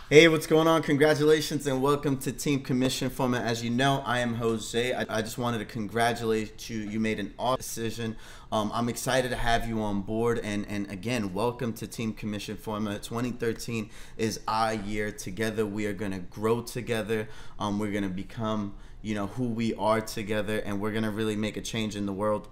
Hey, what's going on? Congratulations and welcome to Team Commission Format. As you know, I am Jose. I just wanted to congratulate you. You made an awesome decision. I'm excited to have you on board. And again, welcome to Team Commission Format. 2013 is our year. Together, we are going to grow together. We're going to become, who we are together. And we're going to really make a change in the world.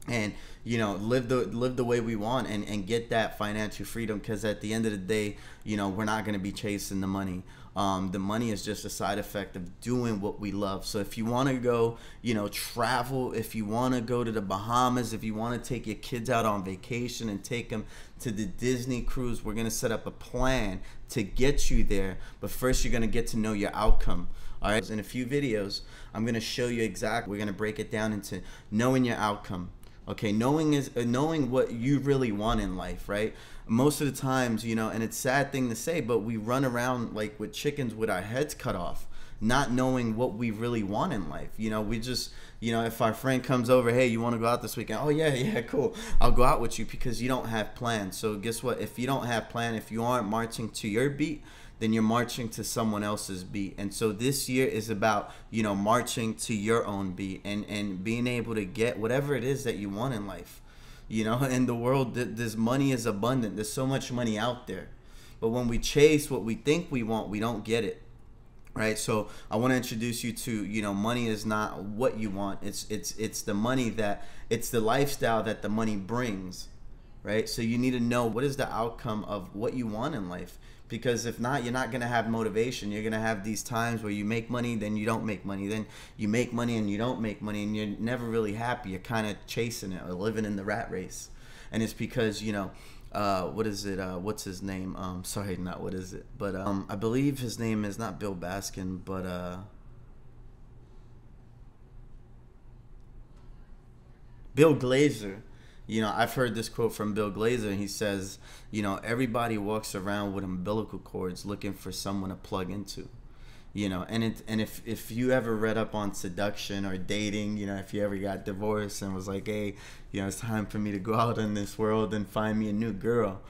And live the way we want and get that financial freedom, because at the end of the day, we're not going to be chasing the money. The money is just a side effect of doing what we love. So if you want to go travel, if you want to go to the Bahamas, if you want to take your kids out on vacation and take them to the Disney cruise, we're going to set up a plan to get you there. But first, you're going to get to know your outcome. All right, in a few videos, I'm going to show you exactly. We're going to break it down into knowing your outcome. Okay, knowing what you really want in life, right? Most of the times, and it's a sad thing to say, but we run around like with chickens with our heads cut off, not knowing what we really want in life. We just, if our friend comes over, hey, you want to go out this weekend? Oh yeah, cool. I'll go out with you, because you don't have plans. So guess what? If you don't have plan, if you aren't marching to your beat, then you're marching to someone else's beat. And so this year is about, marching to your own beat and being able to get whatever it is that you want in life. In the world, this money is abundant. There's so much money out there. But when we chase what we think we want, we don't get it. Right? So I want to introduce you to, money is not what you want. It's the money it's the lifestyle that the money brings. Right? So you need to know what is the outcome of what you want in life. Because if not, you're not going to have motivation. You're going to have these times where you make money, then you don't make money. Then you make money and you don't make money, and you're never really happy. You're kind of chasing it or living in the rat race. And it's because, what is it? What's his name? Sorry, not what is it? But I believe his name is not Bill Baskin, but Bill Glazer. I've heard this quote from Bill Glazer, and he says, everybody walks around with umbilical cords looking for someone to plug into. And if you ever read up on seduction or dating, if you ever got divorced and was like, hey, it's time for me to go out in this world and find me a new girl.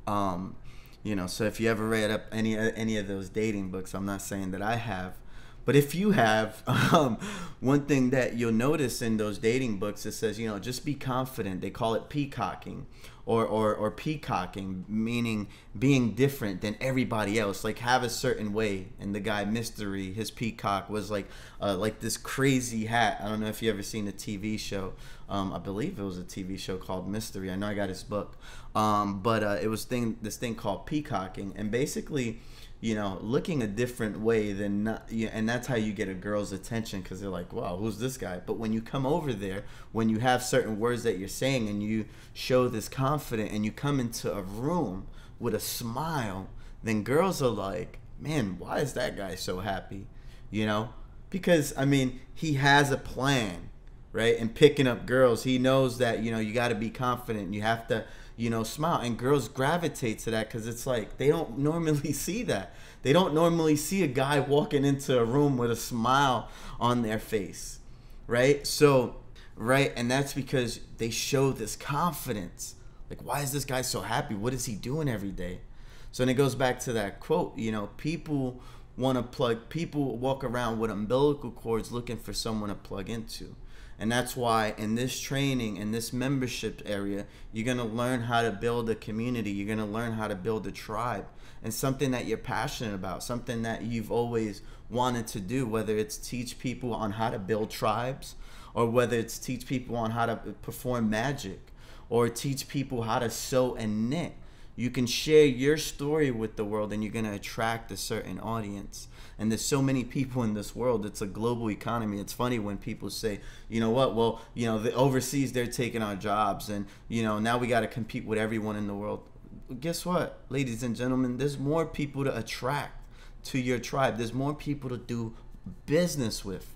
So if you ever read up any of those dating books, I'm not saying that I have, but if you have, one thing that you'll notice in those dating books, it says, just be confident. They call it peacocking or peacocking, meaning being different than everybody else. Like, have a certain way. And the guy, Mystery, his peacock was like this crazy hat. I don't know if you ever seen a TV show. I believe it was a TV show called Mystery. I know I got his book. But it was this thing called peacocking. And basically, looking a different way than not, and that's how you get a girl's attention, because they're like, wow, who's this guy? But when you come over there, when you have certain words that you're saying and you show this confident and you come into a room with a smile, then girls are like, man, why is that guy so happy? Because he has a plan, right? And picking up girls, he knows that, you got to be confident. You have to, smile. And girls gravitate to that, because it's like they don't normally see that. They don't normally see a guy walking into a room with a smile on their face, right? So, right, and that's because they show this confidence. Like, why is this guy so happy? What is he doing every day? So, and it goes back to that quote, people walk around with umbilical cords looking for someone to plug into. And that's why in this training, in this membership area, you're going to learn how to build a community. You're going to learn how to build a tribe, and something that you're passionate about, something that you've always wanted to do, whether it's teach people on how to build tribes, or whether it's teach people on how to perform magic, or teach people how to sew and knit. You can share your story with the world, and you're going to attract a certain audience. And there's so many people in this world. It's a global economy. It's funny when people say, you know what, well, the overseas, they're taking our jobs, and, now we got to compete with everyone in the world. Guess what, ladies and gentlemen? There's more people to attract to your tribe. There's more people to do business with,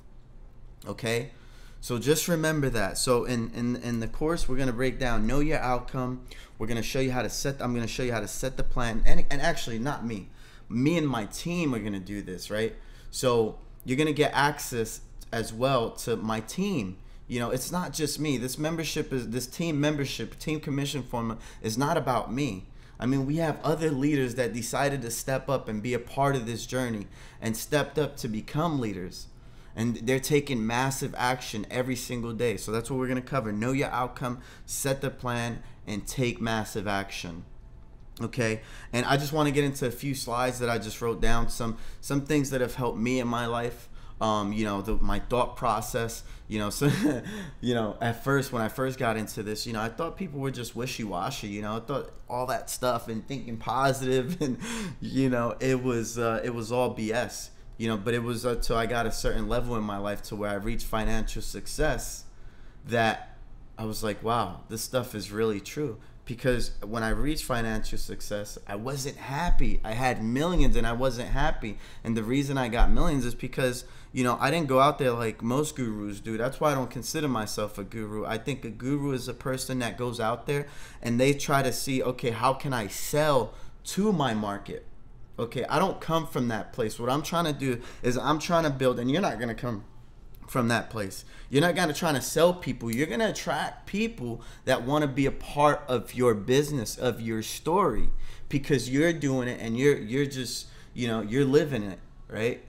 okay? So just remember that. So in the course, we're going to break down know your outcome. We're going to show you how to I'm going to show you how to set the plan. And actually, not me. Me and my team are going to do this, right? So you're going to get access as well to my team. It's not just me. This team membership, team commission format is not about me. I mean, we have other leaders that decided to step up and be a part of this journey and stepped up to become leaders. And they're taking massive action every single day. So that's what we're going to cover. Know your outcome, set the plan, and take massive action. Okay, and I just want to get into a few slides that I just wrote down, some things that have helped me in my life. You know, my thought process, you know, so, you know, at first, when I first got into this, you know, I thought people were just wishy-washy, you know, I thought all that stuff and thinking positive and, you know, it was all BS, you know, but it was until I got a certain level in my life to where I reached financial success that I was like, wow, this stuff is really true. Because when I reached financial success, I wasn't happy. I had millions and I wasn't happy. And the reason I got millions is because, you know, I didn't go out there like most gurus do. That's why I don't consider myself a guru. I think a guru is a person that goes out there and they try to see, okay, how can I sell to my market? Okay, I don't come from that place. What I'm trying to do is I'm trying to build, and you're not going to come from that place. You're not going to try to sell people. You're going to attract people that want to be a part of your business, of your story, because you're doing it and you're just, you know, you're living it, right?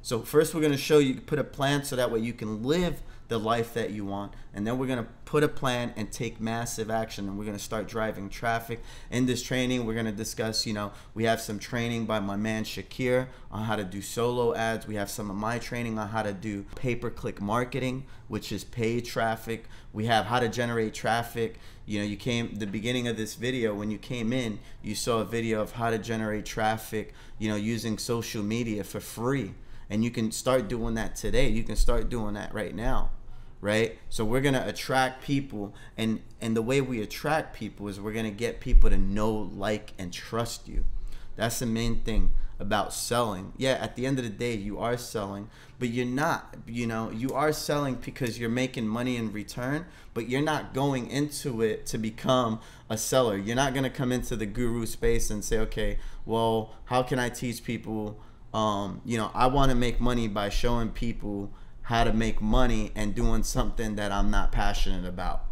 So first we're going to show you, put a plan so that way you can live the life that you want, and then we're going to put a plan and take massive action, and we're going to start driving traffic. In this training, we're going to discuss, you know, we have some training by my man Shakir on how to do solo ads. We have some of my training on how to do pay-per-click marketing, which is paid traffic. We have how to generate traffic. You know, you came, the beginning of this video, when you came in, you saw a video of how to generate traffic, you know, using social media for free. And you can start doing that today. You can start doing that right now. Right? So we're going to attract people, and the way we attract people is we're going to get people to know, like, and trust you. That's the main thing about selling. Yeah, at the end of the day, you are selling, but you're not, you know, you are selling because you're making money in return, but you're not going into it to become a seller. You're not going to come into the guru space and say, okay, well, how can I teach people? You know, I want to make money by showing people how to make money and doing something that I'm not passionate about.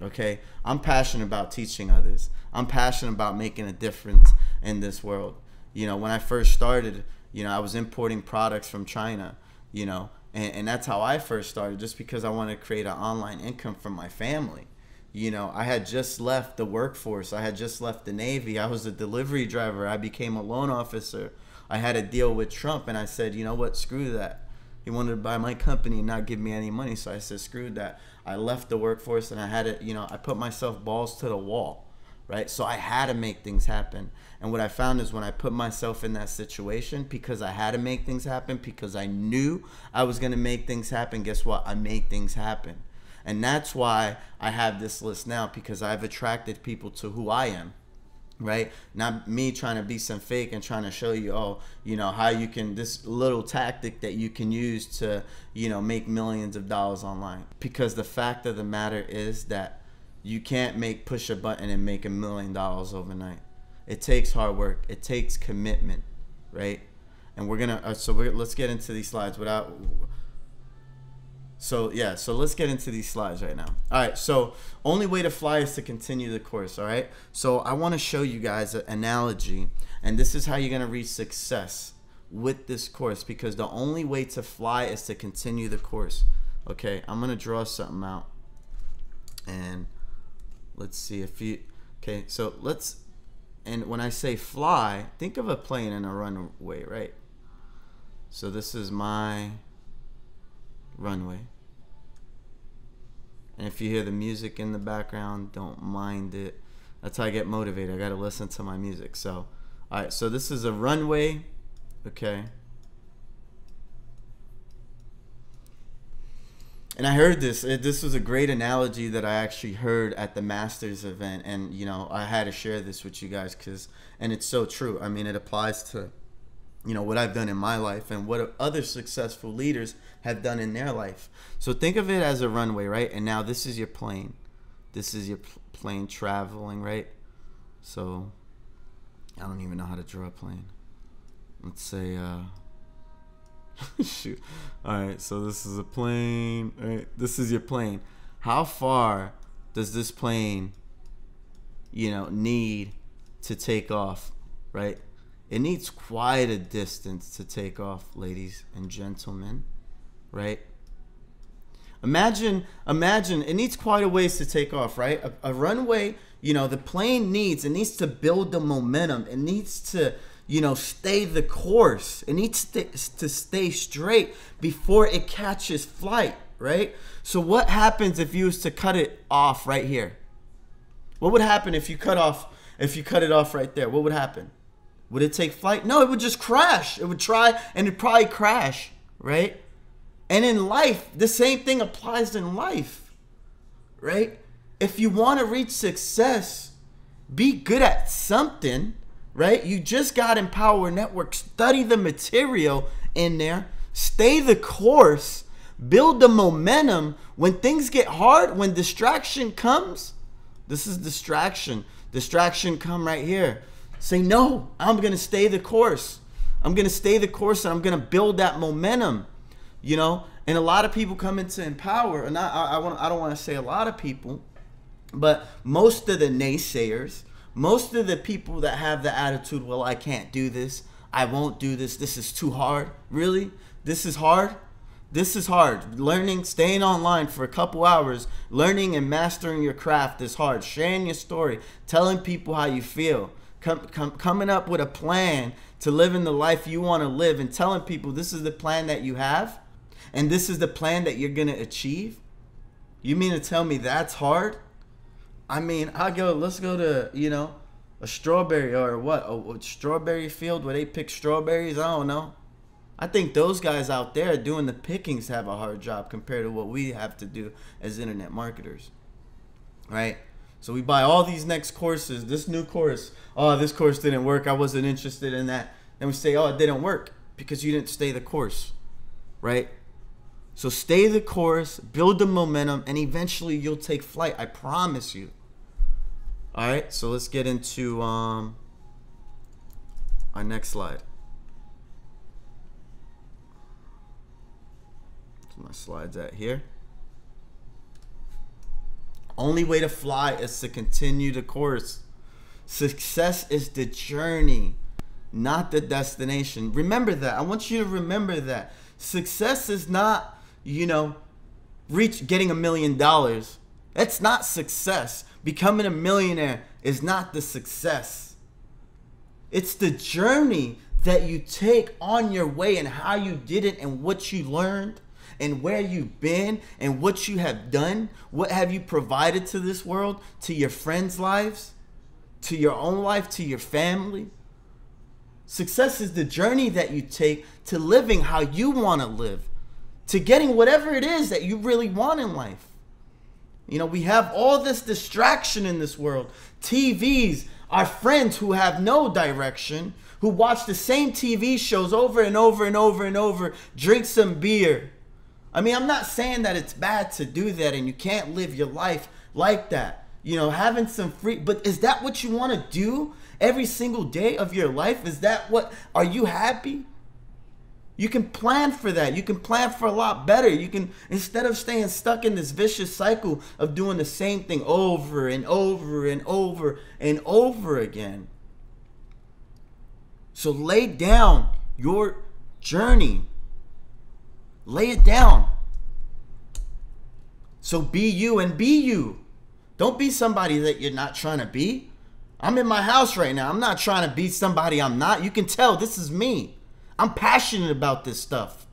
Okay, I'm passionate about teaching others. I'm passionate about making a difference in this world. You know, when I first started, you know, I was importing products from China, you know, and that's how I first started, just because I wanted to create an online income for my family. You know, I had just left the workforce. I had just left the Navy. I was a delivery driver. I became a loan officer. I had a deal with Trump, and I said, you know what, screw that. He wanted to buy my company and not give me any money, so I said, screw that. I left the workforce, and I had to, you know, I put myself balls to the wall, right? So I had to make things happen. And what I found is when I put myself in that situation, because I had to make things happen, because I knew I was going to make things happen, guess what? I made things happen. And that's why I have this list now, because I've attracted people to who I am. Right? Not me trying to be some fake and trying to show you, oh, you know, how you can, this little tactic that you can use to, you know, make millions of dollars online. Because the fact of the matter is that you can't push a button and make $1 million overnight. It takes hard work. It takes commitment, right? And we're gonna, let's get into these slides without. So yeah, so let's get into these slides right now. All right, so only way to fly is to continue the course, all right? So I want to show you guys an analogy, and this is how you're going to reach success with this course, because the only way to fly is to continue the course. Okay, I'm going to draw something out, and let's see if you, okay, so let's, and when I say fly, think of a plane and a runway, right? So this is my runway. And if you hear the music in the background, don't mind it. That's how I get motivated. I got to listen to my music. So, all right, so this is a runway, okay? And I heard this. This was a great analogy that I actually heard at the Masters event. And, you know, I had to share this with you guys and it's so true. I mean, it applies to, you know, what I've done in my life and what other successful leaders have done in their life. So think of it as a runway, right? And now this is your plane. This is your plane traveling, right? So I don't even know how to draw a plane. Let's say, shoot. All right, so this is a plane, right? This is your plane. How far does this plane, you know, need to take off, right? It needs quite a distance to take off, ladies and gentlemen, right? Imagine, it needs quite a ways to take off, right? A runway, you know, the plane needs to build the momentum. It needs to, you know, stay the course. It needs to stay straight before it catches flight, right? So what happens if you was to cut it off right here? What would happen if you cut it off right there? What would happen? Would it take flight? No, it would just crash. It would try and it'd probably crash, right? And in life, the same thing applies in life, right? If you want to reach success, be good at something, right? You just got Empower Network. Study the material in there. Stay the course. Build the momentum. When things get hard, when distraction comes, this is distraction. Distraction come right here. Say, no, I'm going to stay the course. I'm going to stay the course and I'm going to build that momentum. You know, and a lot of people come into Empower, and I don't want to say a lot of people, but most of the naysayers, most of the people that have the attitude, well, I can't do this, I won't do this, this is too hard. Really? This is hard? This is hard. Learning, staying online for a couple hours, learning and mastering your craft is hard. Sharing your story, telling people how you feel, coming up with a plan to live in the life you want to live, and telling people this is the plan that you have. And this is the plan that you're going to achieve? You mean to tell me that's hard? I mean, let's go to, you know, a strawberry or what? A strawberry field where they pick strawberries? I don't know. I think those guys out there doing the pickings have a hard job compared to what we have to do as internet marketers. Right? So we buy all these next courses. This new course. Oh, this course didn't work. I wasn't interested in that. Then we say, oh, it didn't work because you didn't stay the course. Right? So stay the course, build the momentum, and eventually you'll take flight. I promise you. All right, so let's get into our next slide. Where's my slides at here? Only way to fly is to continue the course. Success is the journey, not the destination. Remember that. I want you to remember that. Success is not, you know, getting $1 million. That's not success. Becoming a millionaire is not the success. It's the journey that you take on your way and how you did it and what you learned and where you've been and what you have done. What have you provided to this world, to your friends' lives, to your own life, to your family? Success is the journey that you take to living how you want to live, to getting whatever it is that you really want in life. You know, we have all this distraction in this world. TVs, our friends who have no direction, who watch the same TV shows over and over and over and over, drink some beer. I mean, I'm not saying that it's bad to do that and you can't live your life like that. You know, having some free, but is that what you want to do every single day of your life? Is that what, are you happy? You can plan for that. You can plan for a lot better. You can, instead of staying stuck in this vicious cycle of doing the same thing over and over and over and over again. So lay down your journey. Lay it down. So be you and be you. Don't be somebody that you're not trying to be. I'm in my house right now. I'm not trying to be somebody I'm not. You can tell this is me. I'm passionate about this stuff.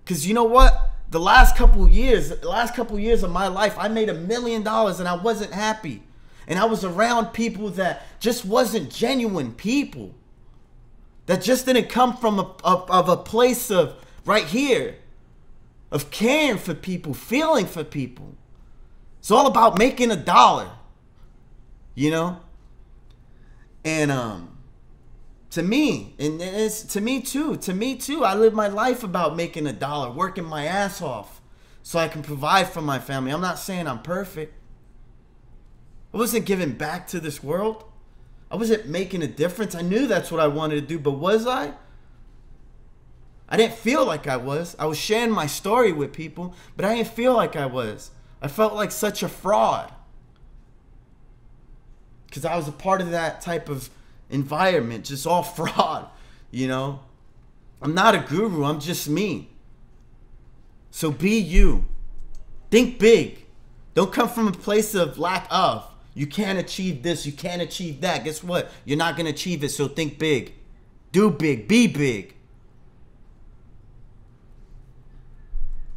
Because you know what? The last couple of years of my life, I made $1 million and I wasn't happy. And I was around people that just wasn't genuine people. That just didn't come from a place of right here, of caring for people, feeling for people. It's all about making $1, you know? And to me, and it's to me too, I live my life about making $1, working my ass off so I can provide for my family. I'm not saying I'm perfect. I wasn't giving back to this world. I wasn't making a difference. I knew that's what I wanted to do, but was I? I didn't feel like I was. I was sharing my story with people, but I didn't feel like I was. I felt like such a fraud. because I was a part of that type of environment, just all fraud, you know. I'm not a guru, I'm just me. So be you. Think big. Don't come from a place of lack of. You can't achieve this, you can't achieve that. Guess what? You're not going to achieve it, so think big. Do big, be big.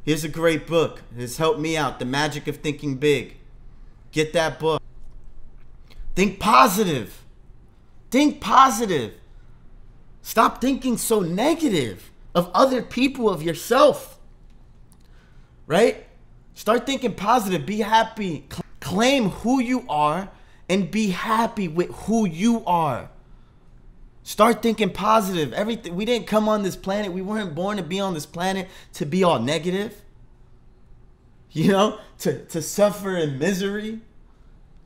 Here's a great book. It's helped me out. The Magic of Thinking Big. Get that book. Think positive. Think positive. Stop thinking so negative of other people, of yourself. Right? Start thinking positive. Be happy. Claim who you are and be happy with who you are. Start thinking positive. Everything. We didn't come on this planet. We weren't born to be on this planet to be all negative. You know, to suffer in misery.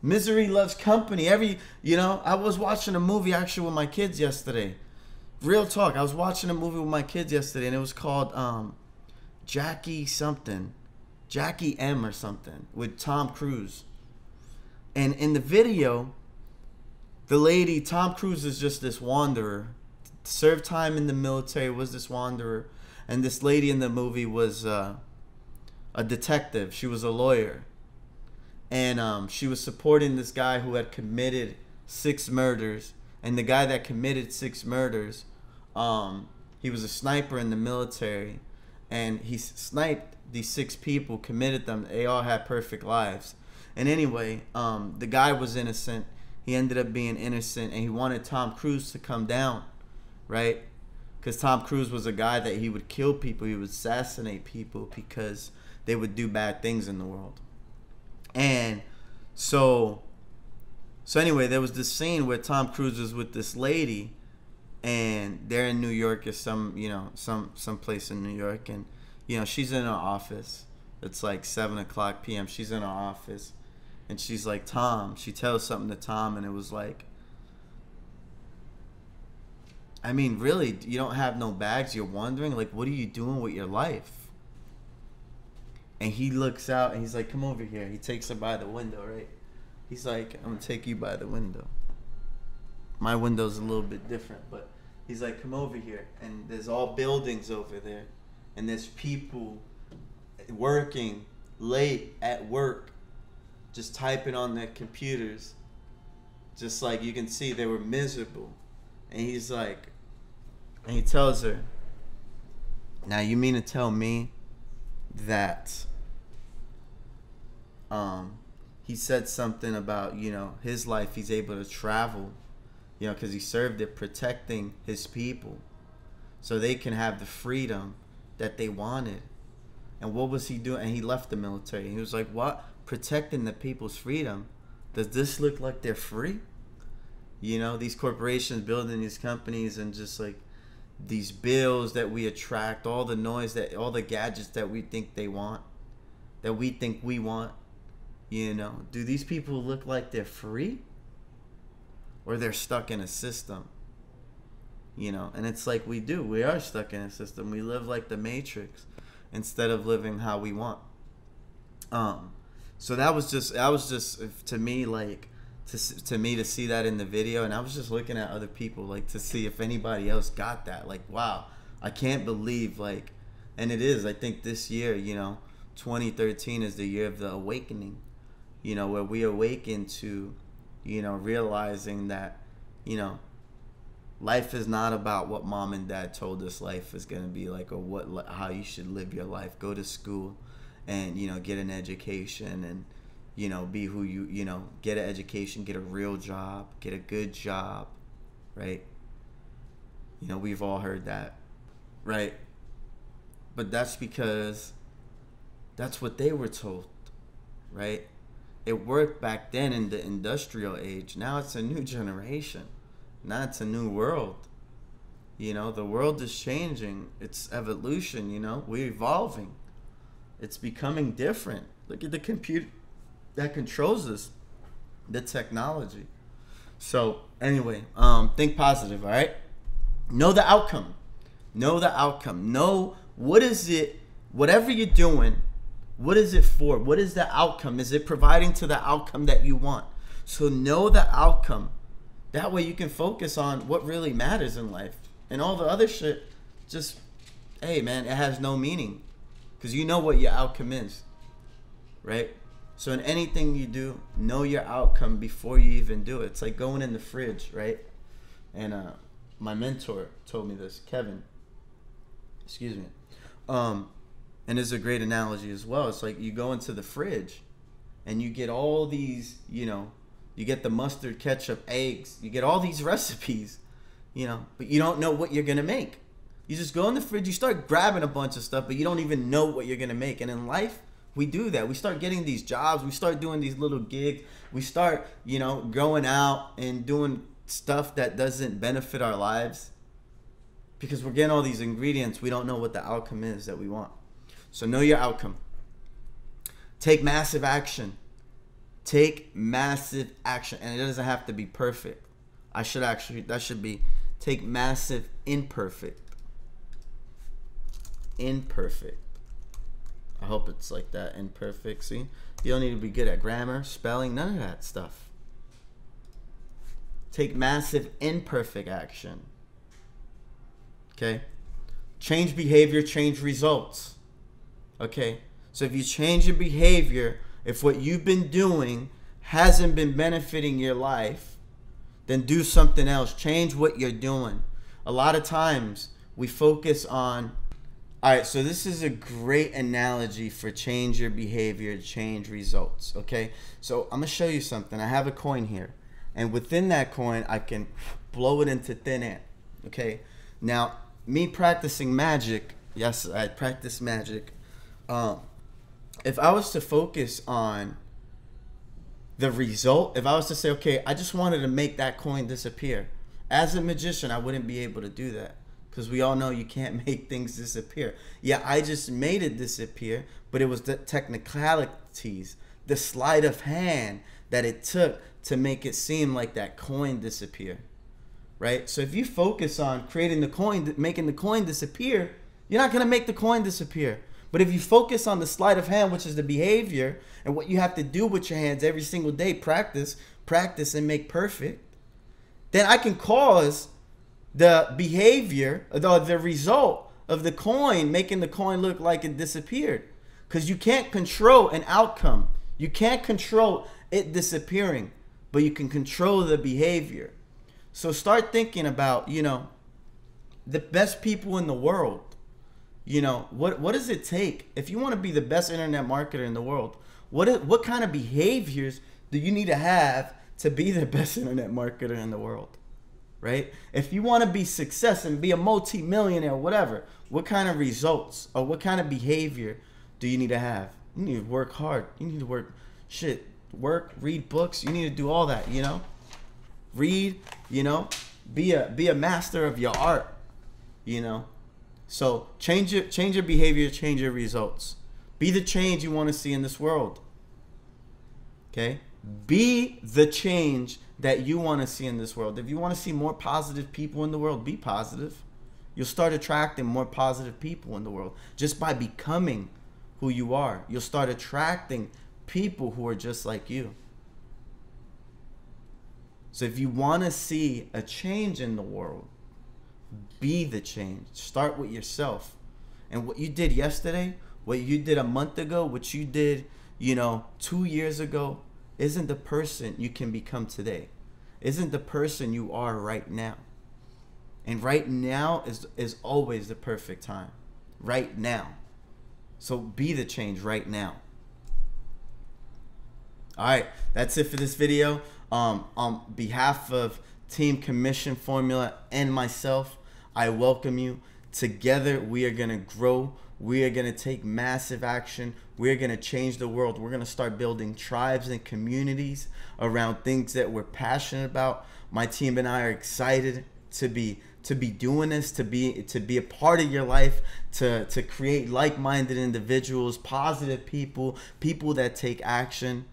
Misery loves company. I was watching a movie actually with my kids yesterday. Real talk. I was watching a movie with my kids yesterday, and it was called Jackie something. Jackie M or something with Tom Cruise. And in the video, the lady, Tom Cruise is just this wanderer. Served time in the military, was this wanderer. And this lady in the movie was a detective. She was a lawyer. And she was supporting this guy who had committed 6 murders. And the guy that committed 6 murders, he was a sniper in the military. And he sniped these 6 people, committed them. They all had perfect lives. And anyway, the guy was innocent. He ended up being innocent, and he wanted Tom Cruise to come down, right? Because Tom Cruise was a guy that he would kill people, he would assassinate people because they would do bad things in the world. And so anyway, there was this scene where Tom Cruise was with this lady, and they're in New York or some place in New York, and she's in her office. It's like 7:00 p.m. She's in her office. And she's like, Tom, she tells something to Tom, and it was like, I mean, really, you don't have no bags, you're wondering, like, what are you doing with your life? And he looks out, and he's like, come over here. He takes her by the window, right? He's like, I'm going to take you by the window. My window's a little bit different, but he's like, come over here. And there's all buildings over there, and there's people working late at work, just typing on their computers. Just like you can see, they were miserable. And he's like, and he tells her, now you mean to tell me that he said something about, his life, he's able to travel, because he served it protecting his people so they can have the freedom that they wanted. And what was he doing? And he left the military. He was like, what? Protecting the people's freedom? Does this look like they're free? These corporations building these companies, and just like these bills that we attract, all the noise, all the gadgets that we think they want, that we think we want. Do these people look like they're free? Or they're stuck in a system? And it's like we are stuck in a system. We live like the Matrix instead of living how we want. So that was just to me, like, to me to see that in the video, and I was just looking at other people, like, to see if anybody else got that. Like, wow, I can't believe, like, and it is, I think this year, 2013 is the year of the awakening, where we awaken to, realizing that, life is not about what mom and dad told us life is going to be like, or how you should live your life. Go to school and, get an education, and, be who get an education, get a real job, get a good job, right? We've all heard that, right? But that's because that's what they were told, right? It worked back then in the industrial age. Now it's a new generation. Now it's a new world. The world is changing. It's evolution, we're evolving. It's becoming different. Look at the computer that controls us, the technology. So anyway, think positive, all right? Know the outcome. Know the outcome. Know what is it, whatever you're doing, what is it for? What is the outcome? Is it providing to the outcome that you want? So know the outcome. That way you can focus on what really matters in life. And all the other shit, just, hey man, it has no meaning. Because you know what your outcome is, right? So in anything you do, know your outcome before you even do it. It's like going in the fridge, right? And my mentor told me this, Kevin. Excuse me. And it's a great analogy as well. It's like you go into the fridge and you get all these, you get the mustard, ketchup, eggs. You get all these recipes, but you don't know what you're going to make. You just go in the fridge, you start grabbing a bunch of stuff, but you don't even know what you're going to make. And in life, we do that. We start getting these jobs. We start doing these little gigs. We start, going out and doing stuff that doesn't benefit our lives because we're getting all these ingredients. We don't know what the outcome is that we want. So know your outcome. Take massive action. Take massive action. And it doesn't have to be perfect. That should be take massive imperfect. Imperfect. I hope it's like that, imperfect. See? You don't need to be good at grammar, spelling, none of that stuff. Take massive imperfect action. Okay? Change behavior, change results. Okay? So if you change your behavior, if what you've been doing hasn't been benefiting your life, then do something else. Change what you're doing. A lot of times we focus on, all right, so this is a great analogy for change your behavior, change results, okay? So I'm going to show you something. I have a coin here, and within that coin, I can blow it into thin air, okay? Now, me practicing magic, yes, I practice magic. If I was to focus on the result, if I was to say, okay, I just wanted to make that coin disappear, as a magician, I wouldn't be able to do that. Because we all know you can't make things disappear. Yeah, I just made it disappear, but it was the technicalities, the sleight of hand that it took to make it seem like that coin disappear, right? So if you focus on creating the coin, making the coin disappear, you're not going to make the coin disappear. But if you focus on the sleight of hand, which is the behavior and what you have to do with your hands every single day, practice and make perfect, then I can cause the behavior, the result of the coin, making the coin look like it disappeared. Because you can't control an outcome. You can't control it disappearing, but you can control the behavior. So start thinking about, the best people in the world. What does it take? If you want to be the best internet marketer in the world, what kind of behaviors do you need to have to be the best internet marketer in the world? Right? If you want to be success and be a multi-millionaire, whatever, what kind of results or what kind of behavior do you need to have? You need to work hard. You need to work, read books. You need to do all that, Read, be a master of your art, So change your behavior, change your results. Be the change you want to see in this world. Okay? Be the change that you want to see in this world. If you want to see more positive people in the world, be positive. You'll start attracting more positive people in the world just by becoming who you are. You'll start attracting people who are just like you. So if you want to see a change in the world, be the change. Start with yourself. And what you did yesterday, what you did a month ago, what you did, 2 years ago, isn't the person you can become today. Isn't the person you are right now. And right now is always the perfect time. Right now. So be the change right now. All right, that's it for this video. On behalf of Team Commission Formula and myself, I welcome you. Together, we are going to grow. We are going to take massive action. We're going to change the world. We're going to start building tribes and communities around things that we're passionate about. My team and I are excited to be doing this, to be a part of your life, to create like-minded individuals, positive people that take action.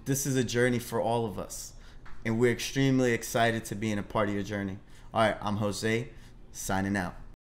This is a journey for all of us, and we're extremely excited to be in a part of your journey. All right, I'm Jose, signing out.